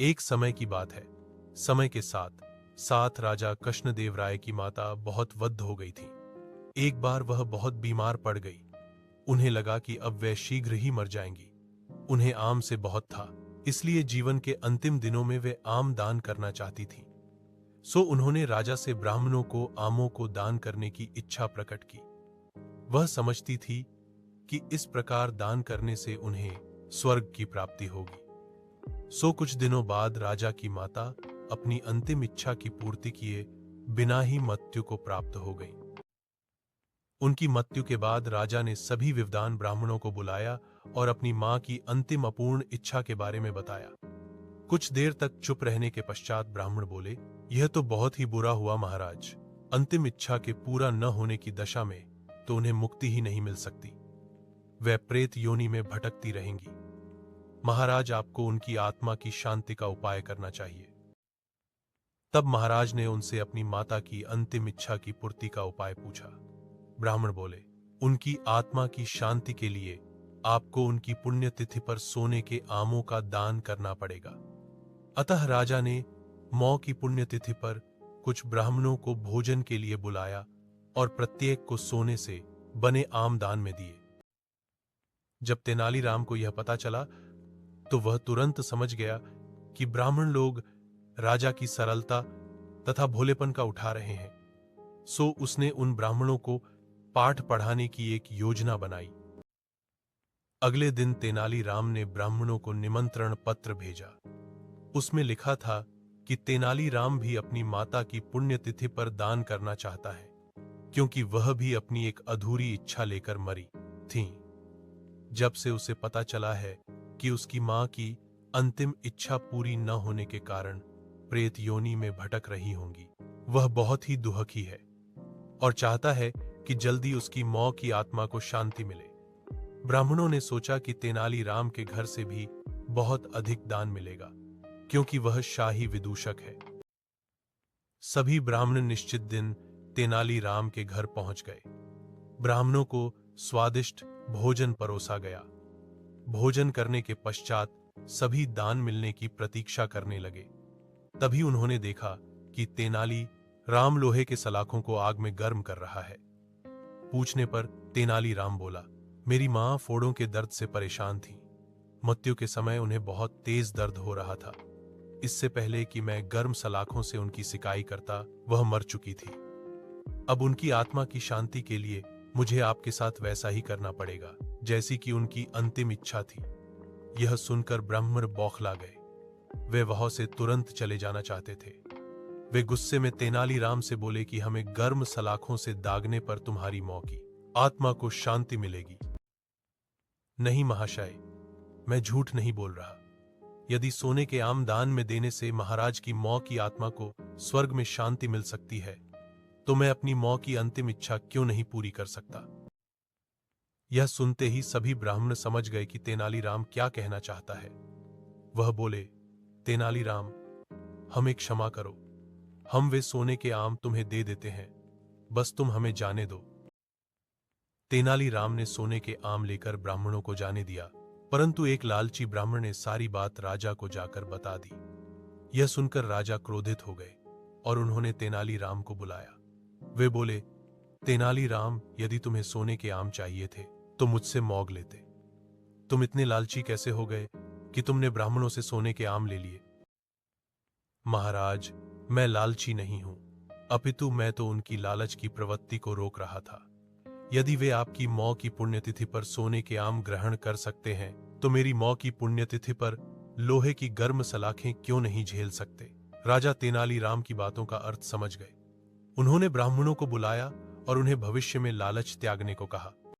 एक समय की बात है। समय के साथ साथ राजा कृष्णदेव राय की माता बहुत वृद्ध हो गई थी। एक बार वह बहुत बीमार पड़ गई। उन्हें लगा कि अब वे शीघ्र ही मर जाएंगी। उन्हें आम से बहुत था, इसलिए जीवन के अंतिम दिनों में वे आम दान करना चाहती थी। सो उन्होंने राजा से ब्राह्मणों को आमों को दान करने की इच्छा प्रकट की। वह समझती थी कि इस प्रकार दान करने से उन्हें स्वर्ग की प्राप्ति होगी। सो कुछ दिनों बाद राजा की माता अपनी अंतिम इच्छा की पूर्ति किए बिना ही मृत्यु को प्राप्त हो गई। उनकी मृत्यु के बाद राजा ने सभी विद्वान ब्राह्मणों को बुलाया और अपनी मां की अंतिम अपूर्ण इच्छा के बारे में बताया। कुछ देर तक चुप रहने के पश्चात ब्राह्मण बोले, यह तो बहुत ही बुरा हुआ महाराज। अंतिम इच्छा के पूरा न होने की दशा में तो उन्हें मुक्ति ही नहीं मिल सकती। वह प्रेत योनि में भटकती रहेंगी। महाराज, आपको उनकी आत्मा की शांति का उपाय करना चाहिए। तब महाराज ने उनसे अपनी माता की अंतिम इच्छा की पूर्ति का उपाय पूछा। ब्राह्मण बोले, उनकी आत्मा की शांति के लिए आपको उनकी पुण्यतिथि पर सोने के आमों का दान करना पड़ेगा। अतः राजा ने मौ की पुण्यतिथि पर कुछ ब्राह्मणों को भोजन के लिए बुलाया और प्रत्येक को सोने से बने आम दान में दिए। जब तेनालीराम को यह पता चला तो वह तुरंत समझ गया कि ब्राह्मण लोग राजा की सरलता तथा भोलेपन का उठा रहे हैं। सो उसने उन ब्राह्मणों को पाठ पढ़ाने की एक योजना बनाई। अगले दिन तेनालीराम ने ब्राह्मणों को निमंत्रण पत्र भेजा। उसमें लिखा था कि तेनालीराम भी अपनी माता की पुण्यतिथि पर दान करना चाहता है, क्योंकि वह भी अपनी एक अधूरी इच्छा लेकर मरी थी। जब से उसे पता चला है कि उसकी मां की अंतिम इच्छा पूरी न होने के कारण प्रेत योनि में भटक रही होंगी, वह बहुत ही दुखी है और चाहता है कि जल्दी उसकी मौ की आत्मा को शांति मिले। ब्राह्मणों ने सोचा कि तेनालीराम के घर से भी बहुत अधिक दान मिलेगा, क्योंकि वह शाही विदूषक है। सभी ब्राह्मण निश्चित दिन तेनालीराम के घर पहुंच गए। ब्राह्मणों को स्वादिष्ट भोजन परोसा गया। भोजन करने के पश्चात सभी दान मिलने की प्रतीक्षा करने लगे। तभी उन्होंने देखा कि तेनालीराम लोहे के सलाखों को आग में गर्म कर रहा है। पूछने पर तेनालीराम बोला, मेरी मां फोड़ों के दर्द से परेशान थी। मृत्यु के समय उन्हें बहुत तेज दर्द हो रहा था। इससे पहले कि मैं गर्म सलाखों से उनकी सिकाई करता, वह मर चुकी थी। अब उनकी आत्मा की शांति के लिए मुझे आपके साथ वैसा ही करना पड़ेगा जैसी कि उनकी अंतिम इच्छा थी। यह सुनकर ब्राह्मण बौखला गए। वे वहां से तुरंत चले जाना चाहते थे। वे गुस्से में तेनालीराम से बोले कि हमें गर्म सलाखों से दागने पर तुम्हारी मौ की आत्मा को शांति मिलेगी। नहीं महाशय, मैं झूठ नहीं बोल रहा। यदि सोने के आम दान में देने से महाराज की मौ की आत्मा को स्वर्ग में शांति मिल सकती है, तो मैं अपनी मौ की अंतिम इच्छा क्यों नहीं पूरी कर सकता। यह सुनते ही सभी ब्राह्मण समझ गए कि तेनालीराम क्या कहना चाहता है। वह बोले, तेनालीराम, हमें क्षमा करो। हम वे सोने के आम तुम्हें दे देते हैं, बस तुम हमें जाने दो। तेनालीराम ने सोने के आम लेकर ब्राह्मणों को जाने दिया, परंतु एक लालची ब्राह्मण ने सारी बात राजा को जाकर बता दी। यह सुनकर राजा क्रोधित हो गए और उन्होंने तेनालीराम को बुलाया। वे बोले, तेनालीराम, यदि तुम्हें सोने के आम चाहिए थे तो मुझसे मौग लेते। तुम इतने लालची कैसे हो गए कि तुमने ब्राह्मणों से सोने के आम ले लिए। महाराज, मैं लालची नहीं हूं, अपितु मैं तो उनकी लालच की प्रवृत्ति को रोक रहा था। यदि वे आपकी मौ की पुण्यतिथि पर सोने के आम ग्रहण कर सकते हैं, तो मेरी मौ की पुण्यतिथि पर लोहे की गर्म सलाखें क्यों नहीं झेल सकते। राजा तेनालीराम की बातों का अर्थ समझ गए। उन्होंने ब्राह्मणों को बुलाया और उन्हें भविष्य में लालच त्यागने को कहा।